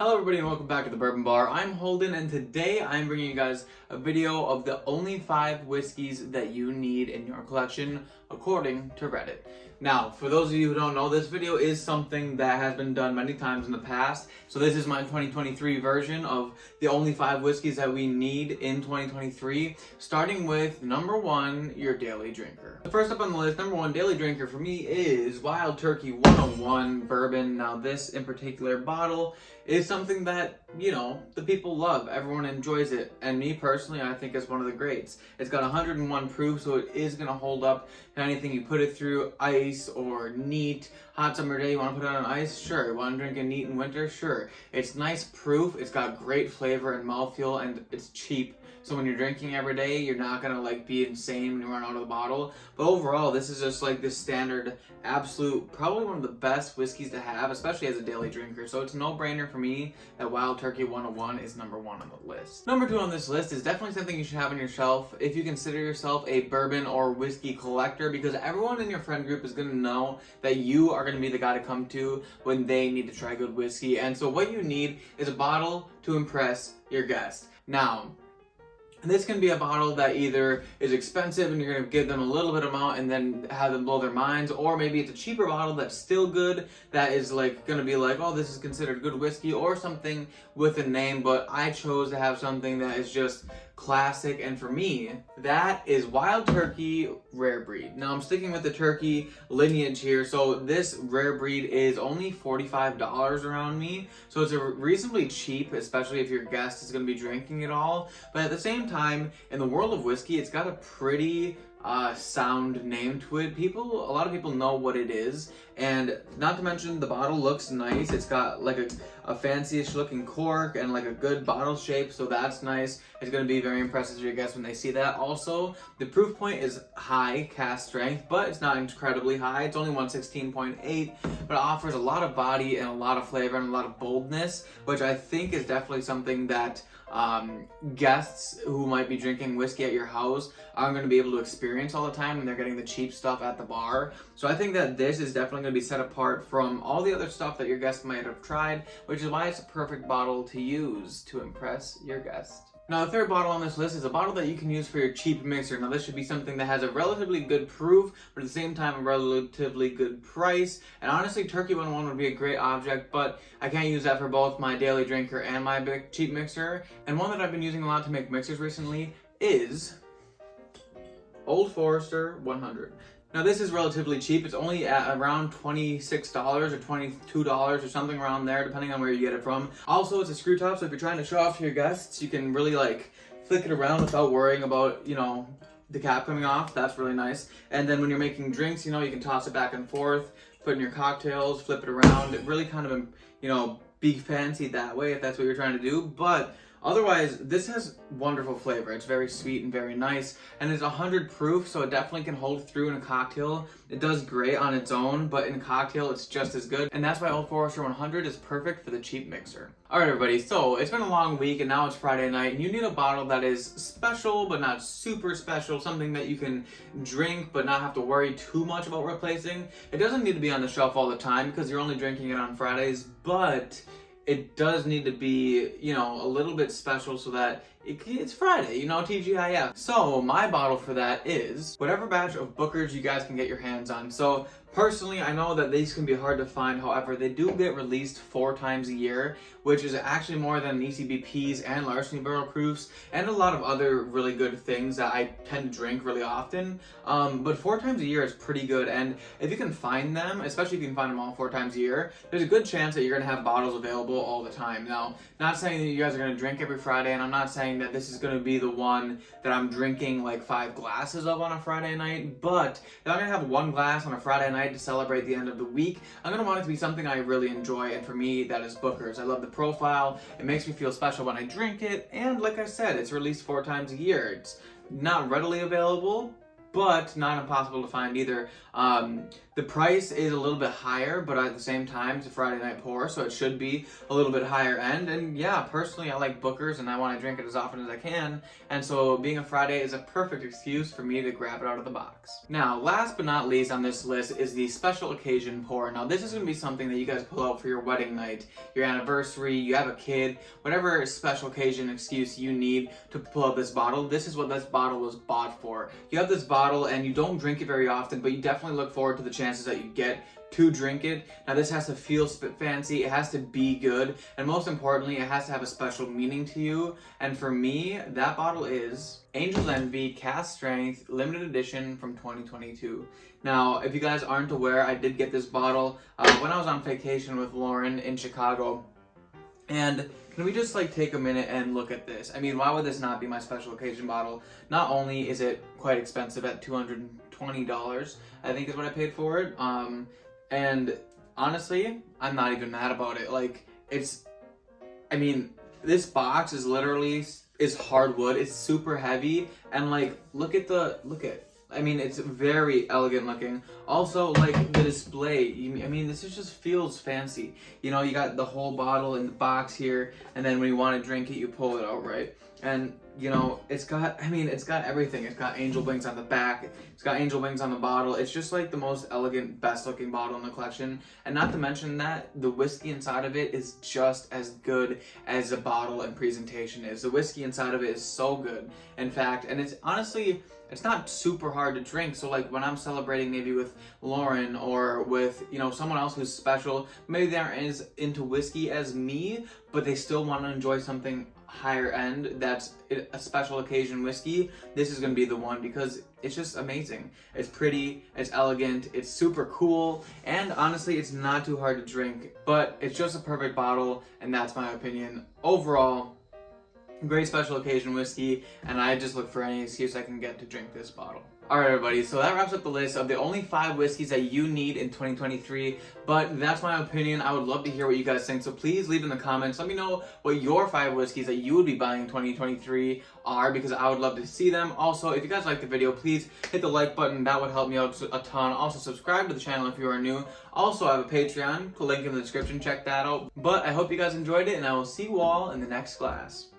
Hello everybody and welcome back to the Bourbon Bar. I'm Holden and today I'm bringing you guys a video of the only 5 whiskeys that you need in your collection according to Reddit. Now, for those of you who don't know, this video is something that has been done many times in the past. So this is my 2023 version of the only 5 whiskeys that we need in 2023, starting with number 1, your daily drinker. The first up on the list, number 1 daily drinker for me is Wild Turkey 101 Bourbon. Now this in particular bottle is something that, the people love. Everyone enjoys it. And me personally, I think it's one of the greats. It's got 101 proof, so it is going to hold up to anything you put it through, ice or neat. Hot summer day, you want to put it on ice? Sure. You want to drink it neat in winter? Sure. It's nice proof, it's got great flavor and mouthfeel, and it's cheap. So when you're drinking every day, you're not gonna be insane when you run out of the bottle. But overall, this is just this standard, absolute, probably one of the best whiskeys to have, especially as a daily drinker. So it's a no-brainer for me that Wild Turkey 101 is number 1 on the list. Number 2 on this list is definitely something you should have on your shelf if you consider yourself a bourbon or whiskey collector, because everyone in your friend group is gonna know that you are gonna be the guy to come to when they need to try good whiskey. And so what you need is a bottle to impress your guest. Now, this can be a bottle that either is expensive and you're going to give them a little bit amount and then have them blow their minds, or maybe it's a cheaper bottle that's still good, that is going to be oh, this is considered good whiskey, or something with a name. But I chose to have something that is just classic, and for me, that is Wild Turkey Rare Breed. Now I'm sticking with the turkey lineage here, so this rare breed is only $45 around me, so it's a reasonably cheap, especially if your guest is going to be drinking it all. But at the same time, in the world of whiskey, it's got a pretty sound name to it. A lot of people know what it is, and not to mention the bottle looks nice. It's got a fancy-ish looking cork and a good bottle shape, so that's nice. It's going to be very impressive to your guests when they see that. Also, the proof point is high cast strength, but it's not incredibly high. It's only 116.8, but it offers a lot of body and a lot of flavor and a lot of boldness, which I think is definitely something that guests who might be drinking whiskey at your house aren't going to be able to experience all the time when they're getting the cheap stuff at the bar. So I think that this is definitely going to be set apart from all the other stuff that your guests might have tried, which is why it's a perfect bottle to use to impress your guest. Now, the third bottle on this list is a bottle that you can use for your cheap mixer. Now, this should be something that has a relatively good proof, but at the same time, a relatively good price. And honestly, Turkey 101 would be a great object, but I can't use that for both my daily drinker and my big cheap mixer. And one that I've been using a lot to make mixers recently is Old Forester 100. Now this is relatively cheap. It's only at around $26 or $22 or something around there, depending on where you get it from. Also, it's a screw top, so if you're trying to show off to your guests, you can really flick it around without worrying about, the cap coming off. That's really nice. And then when you're making drinks, you can toss it back and forth, put in your cocktails, flip it around. It really kind of, be fancy that way if that's what you're trying to do. But otherwise, this has wonderful flavor. It's very sweet and very nice, and it's 100 proof, so it definitely can hold through in a cocktail. It does great on its own, but in a cocktail, it's just as good, and that's why Old Forester 100 is perfect for the cheap mixer. Alright everybody, so it's been a long week, and now it's Friday night, and you need a bottle that is special, but not super special, something that you can drink, but not have to worry too much about replacing. It doesn't need to be on the shelf all the time, because you're only drinking it on Fridays, but it does need to be, a little bit special so that it's Friday, TGIF. So my bottle for that is whatever batch of Bookers you guys can get your hands on. So personally, I know that these can be hard to find. However, they do get released 4 times a year, which is actually more than ECBPs and Larceny Barrel Proofs and a lot of other really good things that I tend to drink really often. But 4 times a year is pretty good, and if you can find them, especially if you can find them all 4 times a year, there's a good chance that you're going to have bottles available all the time. Now, not saying that you guys are going to drink every Friday, and I'm not saying that this is going to be the one that I'm drinking 5 glasses of on a Friday night, but if I'm going to have 1 glass on a Friday night to celebrate the end of the week, I'm going to want it to be something I really enjoy, and for me, that is Booker's. I love the profile, it makes me feel special when I drink it, and like I said, it's released 4 times a year. It's not readily available, but not impossible to find either. The price is a little bit higher, but at the same time, it's a Friday night pour, so it should be a little bit higher end. And yeah, personally, I like Booker's and I want to drink it as often as I can. And so being a Friday is a perfect excuse for me to grab it out of the box. Now, last but not least on this list is the special occasion pour. Now, this is going to be something that you guys pull out for your wedding night, your anniversary, you have a kid, whatever special occasion excuse you need to pull out this bottle. This is what this bottle was bought for. You have this bottle and you don't drink it very often, but you definitely look forward to the chances that you get to drink it. Now, this has to feel fancy, it has to be good, and most importantly, it has to have a special meaning to you. And for me, that bottle is Angel's Envy Cast Strength Limited Edition from 2022. Now, if you guys aren't aware, I did get this bottle when I was on vacation with Lauren in Chicago. And can we just take a minute and look at this? I mean, why would this not be my special occasion bottle? Not only is it quite expensive at $220, I think is what I paid for it. And honestly, I'm not even mad about it. This box is literally hardwood. It's super heavy, and look at it's very elegant looking. Also, the display, this just feels fancy. You got the whole bottle in the box here, and then when you want to drink it, you pull it out, right? And it's got everything. It's got angel wings on the back. It's got angel wings on the bottle. It's just the most elegant, best looking bottle in the collection. And not to mention that the whiskey inside of it is just as good as the bottle and presentation is. The whiskey inside of it is so good, in fact, and it's honestly, it's not super hard to drink. So when I'm celebrating maybe with Lauren or with, someone else who's special, maybe they aren't as into whiskey as me, but they still want to enjoy something higher end that's a special occasion whiskey, this is going to be the one, because it's just amazing. It's pretty, it's elegant, it's super cool, and honestly, it's not too hard to drink, but it's just a perfect bottle, and that's my opinion. Overall, great special occasion whiskey, and I just look for any excuse I can get to drink this bottle. Alright everybody, so that wraps up the list of the only 5 whiskeys that you need in 2023, but that's my opinion. I would love to hear what you guys think, so please leave in the comments. Let me know what your 5 whiskeys that you would be buying in 2023 are, because I would love to see them. Also, if you guys like the video, please hit the like button. That would help me out a ton. Also, subscribe to the channel if you are new. Also, I have a Patreon, link in the description, check that out. But I hope you guys enjoyed it, and I will see you all in the next class.